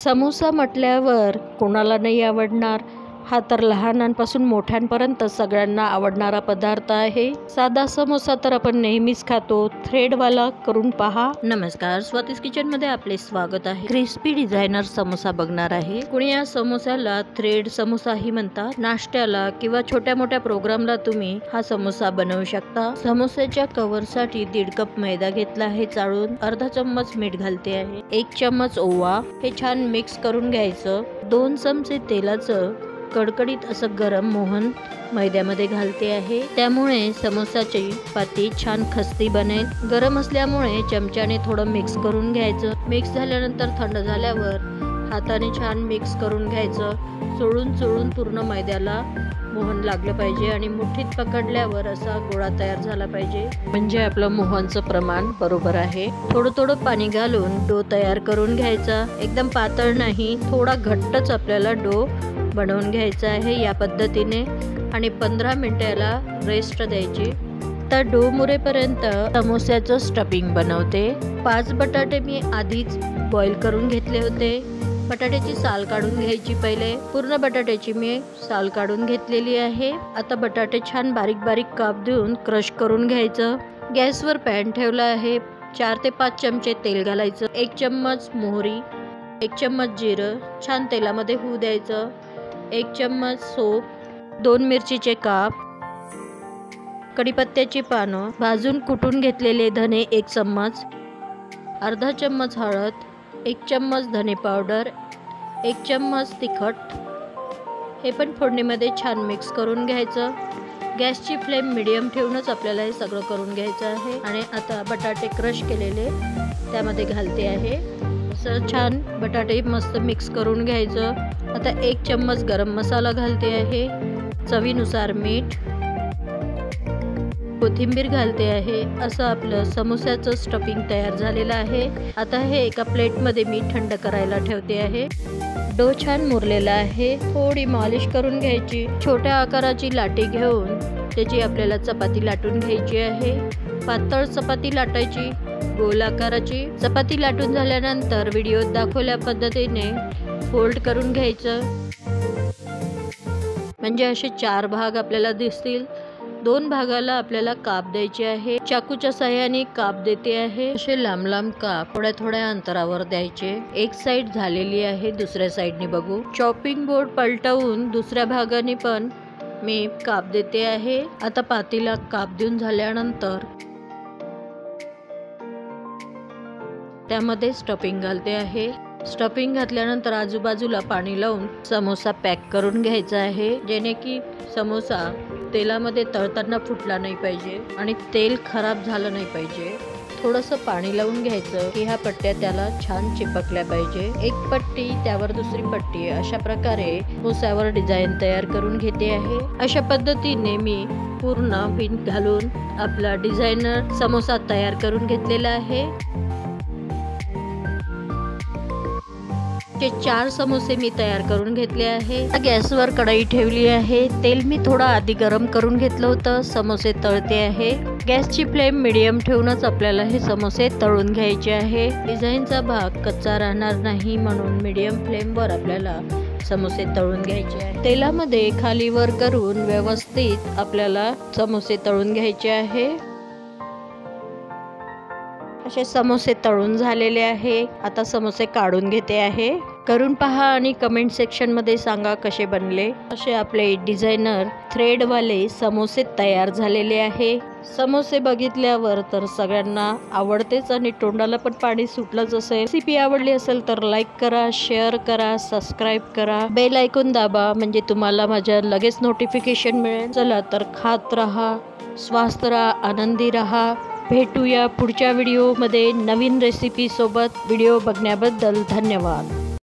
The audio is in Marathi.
समोसा म्हटल्यावर कोणाला नाही आवडणार। हा तर लहानांपासून मोठ्यांपर्यंत सगळ्यांना आवडणारा पदार्थ आहे। साधा समोसा तर आपण नेहमीच खातो, थ्रेडवाला करून पहा। नमस्कार, स्वातीज किचन मध्ये आपले स्वागत आहे। क्रिस्पी डिझायनर समोसा बघणार आहे। कुणी या समोसाला थ्रेड समोसाही म्हणतात। नाश्त्याला किंवा छोट्या मोठ्या प्रोग्रामला तुम्ही हा समोसा बनवू शकता। समोसाच्या कव्हरसाठी 1.5 कप मैदा घेतला आहे चाळून, अर्धा चम्मच मीठ घालते आहे, 1 चम्मच ओवा, हे छान मिक्स करून घ्यायचं। 2 चमचे तेलाचं कडकडीत असं गरम मोहन मैद्यामध्ये घालते आहे, त्यामुळे समोसाची पाती छान खस्ती बनेल। गरम असल्यामुळे चमच्याने थोडं मिक्स करून घ्यायचं। मिक्स झाल्यानंतर थंड झाल्यावर हाताने छान मिक्स करून घ्यायचं। चोळून पूर्ण मैद्याला मोहन लागलं पाहिजे आणि मुठीत पकडल्यावर असा गोळा तयार झाला पाहिजे, म्हणजे आपलं मोहनचं प्रमाण बरोबर आहे। थोडं पाणी घालून डो तयार करून घ्यायचा। एकदम पातळ नाही, थोडा घट्टच आपल्याला डो बनवून घ्यायचा आहे या पद्धतीने, आणि 15 मिनिटाला रेस्ट द्यायची। तर डो मुरेपर्यंत समोस्याचं स्टफिंग बनवते। 5 बटाटे मी आधीच बॉईल करून घेतले होते। बटाट्याची साल काढून घ्यायची पहिले। पूर्ण बटाट्याची मी साल काढून घेतलेली आहे। आता बटाटे छान बारीक बारीक काप देऊन क्रश करून घ्यायचं। गॅसवर पॅन ठेवला आहे। 4 ते 5 चमचे तेल घालायचं, 1 चम्मच मोहरी, 1 चम्मच जिरं छान तेलामध्ये होऊ द्यायचं, 1 चम्मच सोप, 2 मिरचीचे काप, कढीपत्त्याची पानं, भाजून कुटून घेतलेले धने 1 चम्मच, अर्धा चम्मच हळद, 1 चम्मच धने पावडर, 1 चम्मच तिखट, हे पण फोडणीमध्ये छान मिक्स करून घ्यायचं। गॅसची फ्लेम मीडियम ठेवूनच आपल्याला हे सगळं करून घ्यायचं आहे। आणि आता बटाटे क्रश केलेले त्यामध्ये घालते आहे। असं छान बटाटे मस्त मिक्स करून घ्यायचं। आता 1 चम्मच गरम मसाला घालते आहे, चवीनुसार मीठ, कोथिंबीर घालते आहे। असं आपलं समोस्याचं स्टफिंग तयार झालेलं आहे। आता हे एका प्लेटमध्ये मी थंड करायला ठेवते आहे। डो छान मुरलेला आहे, थोडी मॉलिश करून घ्यायची। छोट्या आकाराची लाटी घेऊन त्याची आपल्याला चपाती लाटून घ्यायची आहे। पातळ चपाती लाटायची, गोल आकाराची। चपाती लाटून झाल्यानंतर व्हिडिओत दाखवल्या पद्धतीने फोल्ड करून घ्यायचं, म्हणजे असे 4 भाग आपल्याला दिसतील। 2 भागाला आपल्याला काप द्यायचे आहे। चाकूच्या साहाय्याने काप देते आहे। असे लांब लांब काप थोड्या अंतरावर द्यायचे। एक साइड झालेली आहे, दुसऱ्या साइडने बघू। चॉपिंग बोर्ड पलटवून दुसऱ्या भागाने पण मी काप देते आहे। आता पातीला काप देऊन झाल्यानंतर त्यामध्ये स्टफिंग घालते आहे। स्टफिंग घातल्यानंतर आजूबाजूला पाणी लावून समोसा पॅक करून घ्यायचा आहे, जेणे की समोसा तेलामध्ये तळताना फुटला नाही पाहिजे आणि तेल खराब झालं नाही पाहिजे। थोडंसं पाणी लावून घ्यायचं की ह्या पट्ट्या त्याला छान चिपकल्या पाहिजे। एक पट्टी त्यावर दुसरी पट्टी, अशा प्रकारे समोस्यावर डिझाईन तयार करून घेते आहे। अशा पद्धतीने मी पूर्ण पिन घालून आपला डिझायनर समोसा तयार करून घेतलेला आहे। 4 समोसे मी तयार करून घेतले आहे। गॅसवर कढई ठेवली आहे। तेल मी थोडं आधी गरम करून घेतलं होतं। समोसे तळते आहे। गॅसची फ्लेम मीडियम ठेवूनच आपल्याला हे समोसे तळून घ्यायचे आहे। डिझाईनचा भाग कच्चा राहणार नाही म्हणून मीडियम फ्लेमवर आपल्याला समोसे तळून घ्यायचे आहे। तेलामध्ये खाली वर करून व्यवस्थित आपल्याला समोसे तळून घ्यायचे आहे। असे समोसे तळून झालेले आहे। आता समोसे काढून घेते आहे। करून पहा आणि कमेंट सेक्शन मध्ये सांगा कसे बनले। असे आपले डिझायनर थ्रेडवाले समोसे तयार झालेले आहे। समोसे बघितल्यावर तर सगळ्यांना आवडतेच आणि तोंडाला पण पाणी सुटलंच असेल। रेसिपी आवडली असेल तर लाईक करा, शेअर करा, सबस्क्राईब करा, बेल आयकॉन दाबा, म्हणजे तुम्हाला माझ्या लगेच नोटिफिकेशन मिळेल। चला तर खात राहा, स्वस्थ राहा, आनंदी राहा। भेटूया पुढच्या व्हिडिओमध्ये नवीन रेसिपी सोबत। व्हिडिओ बघण्याबद्दल धन्यवाद।